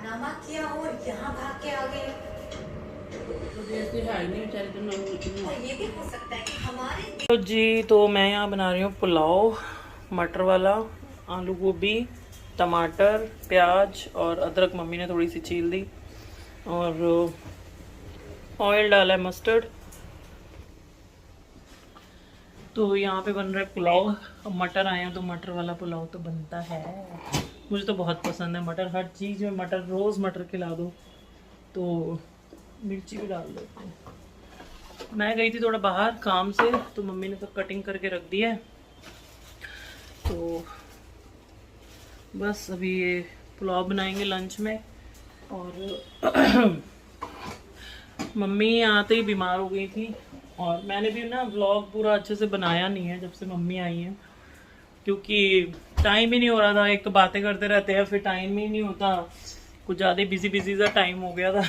कारनामा किया और यहाँ भाग के आ गए। और ये भी हो सकता है कि हमारे तो जी, तो मैं यहाँ बना रही हूँ पुलाव, मटर वाला, आलू गोभी, टमाटर, प्याज और अदरक मम्मी ने थोड़ी सी छील दी, और ऑयल डाला है, मस्टर्ड। तो यहाँ पे बन रहा है पुलाव। अब मटर आए हैं तो मटर वाला पुलाव तो बनता है। मुझे तो बहुत पसंद है मटर, हर चीज़ में मटर, रोज़ मटर खिला दो तो मिर्ची भी डाल देते हैं। मैं गई थी थोड़ा बाहर काम से, तो मम्मी ने तो कटिंग करके रख दी है। तो बस अभी ये पुलाव बनाएंगे लंच में। और मम्मी आते ही बीमार हो गई थी, और मैंने भी ना व्लॉग पूरा अच्छे से बनाया नहीं है जब से मम्मी आई हैं, क्योंकि टाइम ही नहीं हो रहा था। एक तो बातें करते रहते हैं, फिर टाइम ही नहीं होता, कुछ ज़्यादा बिजी सा टाइम हो गया था।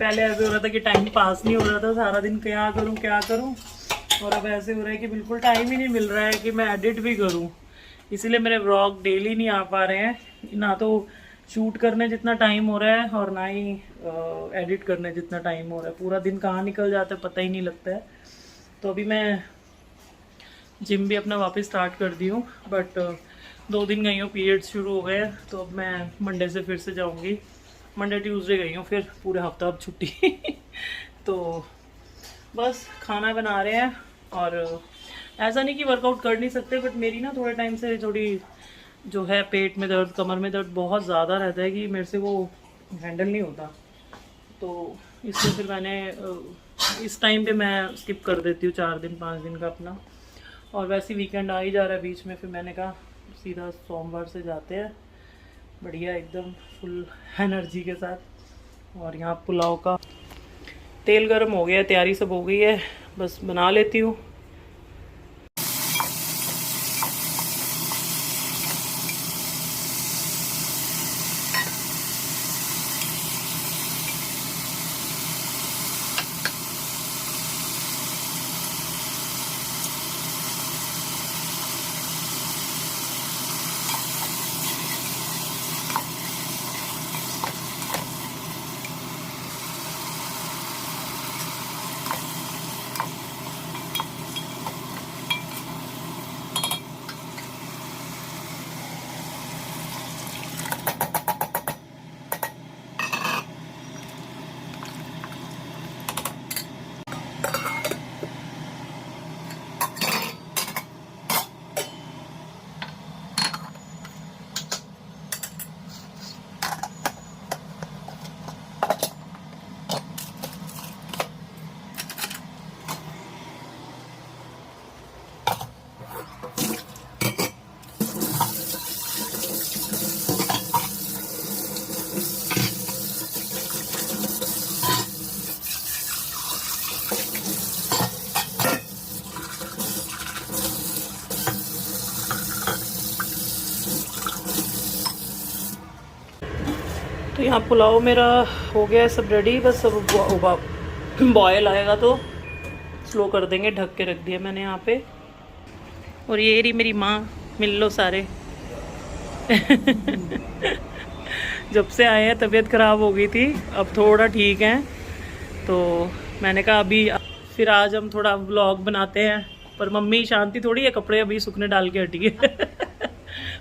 पहले ऐसे हो रहा था कि टाइम पास नहीं हो रहा था, सारा दिन क्या करूं, और अब ऐसे हो रहा है कि बिल्कुल टाइम ही नहीं मिल रहा है कि मैं एडिट भी करूं। इसीलिए मेरे व्लॉग डेली नहीं आ पा रहे हैं, ना तो शूट करने जितना टाइम हो रहा है और ना ही एडिट करने जितना टाइम हो रहा है। पूरा दिन कहाँ निकल जाता है पता ही नहीं लगता है। तो अभी मैं जिम भी अपना वापस स्टार्ट कर दी हूँ, बट 2 दिन गई हूँ, पीरियड्स शुरू हो गए, तो अब मैं मंडे से फिर से जाऊँगी। मंडे ट्यूसडे गई हूँ, फिर पूरे हफ्ता अब छुट्टी। तो बस खाना बना रहे हैं। और ऐसा नहीं कि वर्कआउट कर नहीं सकते, बट मेरी ना थोड़े टाइम से थोड़ी जो है पेट में दर्द, कमर में दर्द बहुत ज़्यादा रहता है कि मेरे से वो हैंडल नहीं होता। तो इसलिए फिर मैंने इस टाइम पे मैं स्किप कर देती हूँ 4 दिन 5 दिन का अपना। और वैसे वीकेंड आ ही जा रहा है बीच में, फिर मैंने कहा सीधा सोमवार से जाते हैं बढ़िया एकदम फुल एनर्जी के साथ। और यहाँ पुलाव का तेल गर्म हो गया है, तैयारी सब हो गई है, बस बना लेती हूँ। तो यहाँ पुलाव मेरा हो गया है सब रेडी, बस अब बॉयल आएगा तो स्लो कर देंगे। ढक के रख दिया मैंने यहाँ पे। और ये रही मेरी माँ, मिल लो सारे। जब से आए हैं तबीयत ख़राब हो गई थी, अब थोड़ा ठीक है। तो मैंने कहा अभी फिर आज हम थोड़ा व्लॉग बनाते हैं। पर मम्मी शांति थोड़ी है, कपड़े अभी सूखने डाल के हटी है।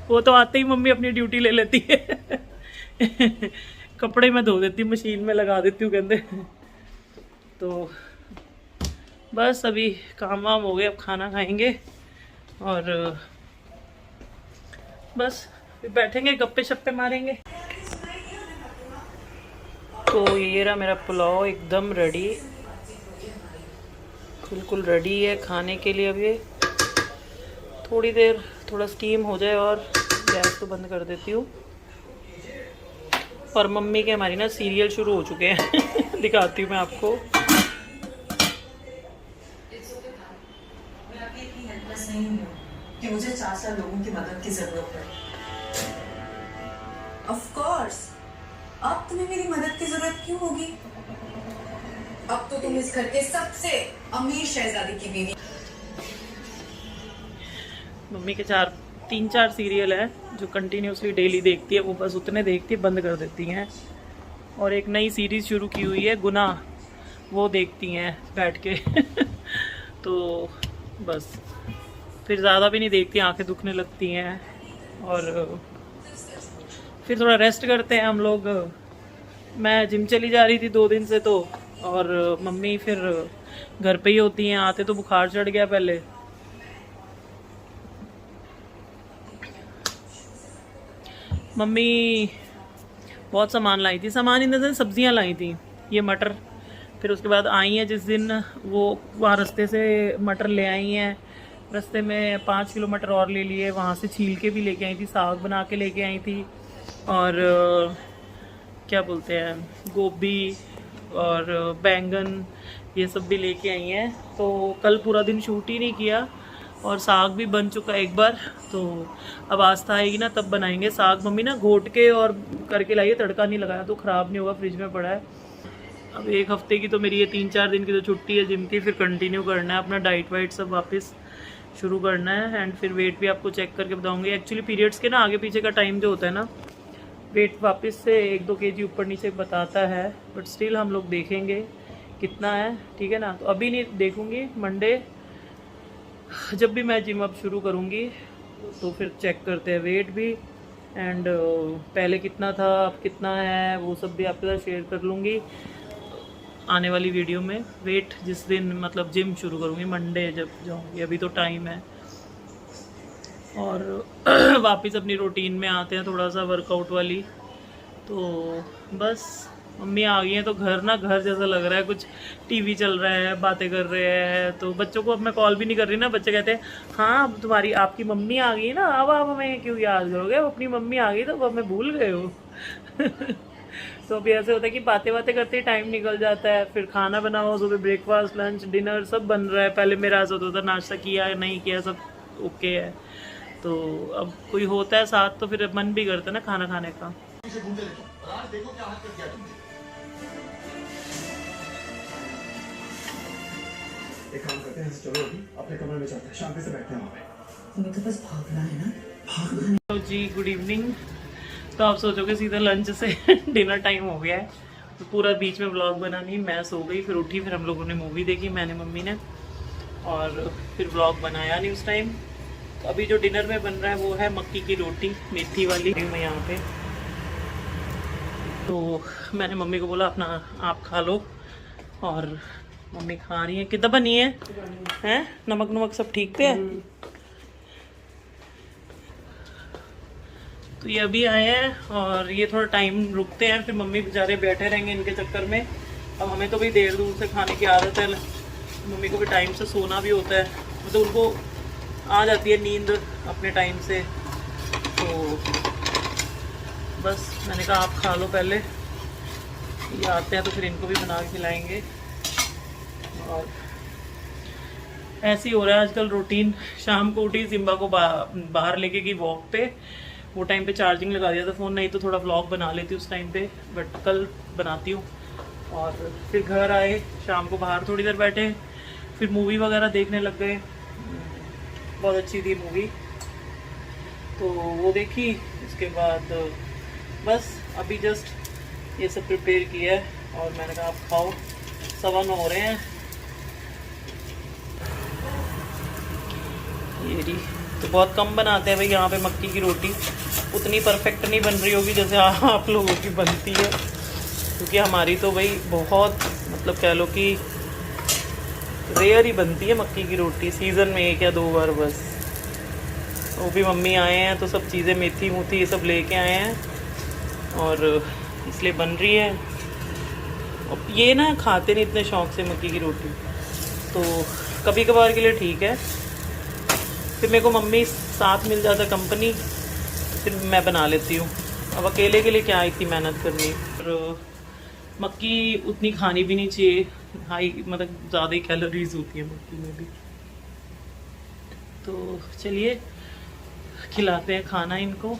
वो तो आते ही मम्मी अपनी ड्यूटी ले लेती है। कपड़े मैं धो देती हूँ, मशीन में लगा देती हूँ कहते। तो बस अभी काम वाम हो गए, अब खाना खाएंगे और बस फिर बैठेंगे, गप्पे शप्पे मारेंगे। तो ये रहा मेरा पुलाव एकदम रेडी, बिल्कुल रेडी है खाने के लिए। अब ये थोड़ी देर थोड़ा स्टीम हो जाए और गैस तो बंद कर देती हूँ। और मम्मी के हमारी ना सीरियल शुरू हो चुके हैं। दिखाती हूँ मैं आपको। कि मुझे 4 लोगों की मदद की जरूरत है। ऑफ कोर्स, अब तुम्हें मेरी मदद की जरूरत क्यों होगी? अब तो तुम इस घर के सबसे अमीर शहजादे की बीवी। मम्मी के 4 3-4 सीरियल है जो कंटिन्यूसली डेली देखती है, वो बस उतने देखती है, बंद कर देती हैं। और एक नई सीरीज़ शुरू की हुई है गुनाह, वो देखती हैं बैठ के तो बस फिर ज़्यादा भी नहीं देखती, आंखें दुखने लगती हैं। और फिर थोड़ा रेस्ट करते हैं हम लोग। मैं जिम चली जा रही थी 2 दिन से तो, और मम्मी फिर घर पे ही होती हैं। आते तो बुखार चढ़ गया पहले। मम्मी बहुत सामान लाई थी, सामान इन दिन सब्जियां लाई थी, ये मटर। फिर उसके बाद आई हैं जिस दिन, वो वहाँ रास्ते से मटर ले आई हैं। रास्ते में 5 किलो मटर और ले लिए, वहाँ से छील के भी लेके आई थी, साग बना के लेके आई थी। और क्या बोलते हैं, गोभी और बैंगन, ये सब भी लेके आई हैं। तो कल पूरा दिन शूट ही नहीं किया, और साग भी बन चुका एक बार। तो अब आस्था आएगी ना तब बनाएंगे साग। मम्मी ना घोट के और करके लाई है, तड़का नहीं लगाया तो ख़राब नहीं होगा, फ्रिज में पड़ा है। अब 1 हफ्ते की तो मेरी ये 3-4 दिन की तो छुट्टी है जिम की, फिर कंटिन्यू करना है अपना डाइट वाइट सब वापस शुरू करना है। एंड फिर वेट भी आपको चेक करके बताऊंगी। एक्चुअली पीरियड्स के ना आगे पीछे का टाइम जो होता है ना, वेट वापस से 1-2 kg ऊपर नीचे बताता है, बट स्टिल हम लोग देखेंगे कितना है, ठीक है ना। तो अभी नहीं देखूंगी, मंडे जब भी मैं जिम अब शुरू करूंगी तो फिर चेक करते हैं वेट भी। एंड पहले कितना था अब कितना है वो सब भी आपके साथ शेयर कर लूँगी आने वाली वीडियो में। वेट जिस दिन मतलब जिम शुरू करूँगी, मंडे जब जाऊँगी, अभी तो टाइम है। और वापस अपनी रूटीन में आते हैं, थोड़ा सा वर्कआउट वाली। तो बस मम्मी आ गई हैं तो घर ना घर जैसा लग रहा है, कुछ टीवी चल रहा है, बातें कर रहे हैं। तो बच्चों को अब मैं कॉल भी नहीं कर रही ना, बच्चे कहते हैं हाँ अब तुम्हारी आपकी मम्मी आ गई ना, अब आप हमें क्यों याद करोगे, अब अपनी मम्मी आ गई तो अब हमें भूल गए हो तो अभी ऐसे होता है कि बातें करते ही टाइम निकल जाता है। फिर खाना बनाओ, सुबह ब्रेकफास्ट लंच डिनर सब बन रहा है। पहले मेरा ऐसा होता था नाश्ता किया नहीं किया सब ओके है, तो अब कोई होता है साथ तो फिर मन भी करता है ना खाना खाने का। एक काम करते हैं, चलो अभी अपने कमरे में चलते हैं, शांति से बैठते हैं वहाँ पे। तुम्हें तो बस भागना है ना, भागना है। तो जी गुड इवनिंग। तो आप सोचोगे सीधा लंच से डिनर टाइम हो गया है, तो पूरा बीच में व्लॉग बना नहीं। मैं सो गई, फिर उठी, फिर हम लोगों ने मूवी देखी, मैंने मम्मी ने, और फिर व्लॉग बनाया नहीं उस टाइम। तो अभी जो डिनर में बन रहा है वो है मक्की की रोटी, मेथी वाली। मैं यहाँ पे तो मैंने मम्मी को बोला अपना आप खा लो, और मम्मी खा रही है। कितना बनी है हैं, नमक सब ठीक पे है। तो ये अभी आए हैं और ये थोड़ा टाइम रुकते हैं, फिर मम्मी बेचारे बैठे रहेंगे इनके चक्कर में। अब हमें तो भाई देर दूर से खाने की आदत है, मम्मी को भी टाइम से सोना भी होता है, मतलब उनको आ जाती है नींद अपने टाइम से। तो बस मैंने कहा आप खा लो पहले, ये आते हैं तो फिर इनको भी बना के खिलाएंगे। और ऐसे ही हो रहा है आजकल रूटीन। शाम को उठी, सिम्बा को बाहर लेके गई वॉक पे, वो टाइम पे चार्जिंग लगा दिया था फ़ोन, नहीं तो थोड़ा व्लॉग बना लेती उस टाइम पे, बट कल बनाती हूँ। और फिर घर आए, शाम को बाहर थोड़ी देर बैठे, फिर मूवी वगैरह देखने लग गए। बहुत अच्छी थी मूवी, तो वो देखी। उसके बाद बस अभी जस्ट ये सब प्रिपेयर किया है और मैंने कहा आप खाओ। 7 हो रहे हैं। ये जी तो बहुत कम बनाते हैं भाई यहाँ पे मक्की की रोटी, उतनी परफेक्ट नहीं बन रही होगी जैसे आप लोगों की बनती है, क्योंकि हमारी तो भाई बहुत मतलब कह लो कि रेयर ही बनती है मक्की की रोटी, सीज़न में 1 या 2 बार बस। वो भी मम्मी आए हैं तो सब चीज़ें मेथी मूथी ये सब लेके आए हैं, और इसलिए बन रही है। और ये ना खाते नहीं इतने शौक से मक्की की रोटी, तो कभी कभार के लिए ठीक है। फिर मेरे को मम्मी साथ मिल जाता कंपनी, फिर मैं बना लेती हूँ। अब अकेले के लिए क्या इतनी मेहनत करनी। और मक्की उतनी खानी भी नहीं चाहिए, हाई मतलब ज़्यादा ही कैलोरीज होती है मक्की में भी। तो चलिए खिलाते हैं खाना इनको।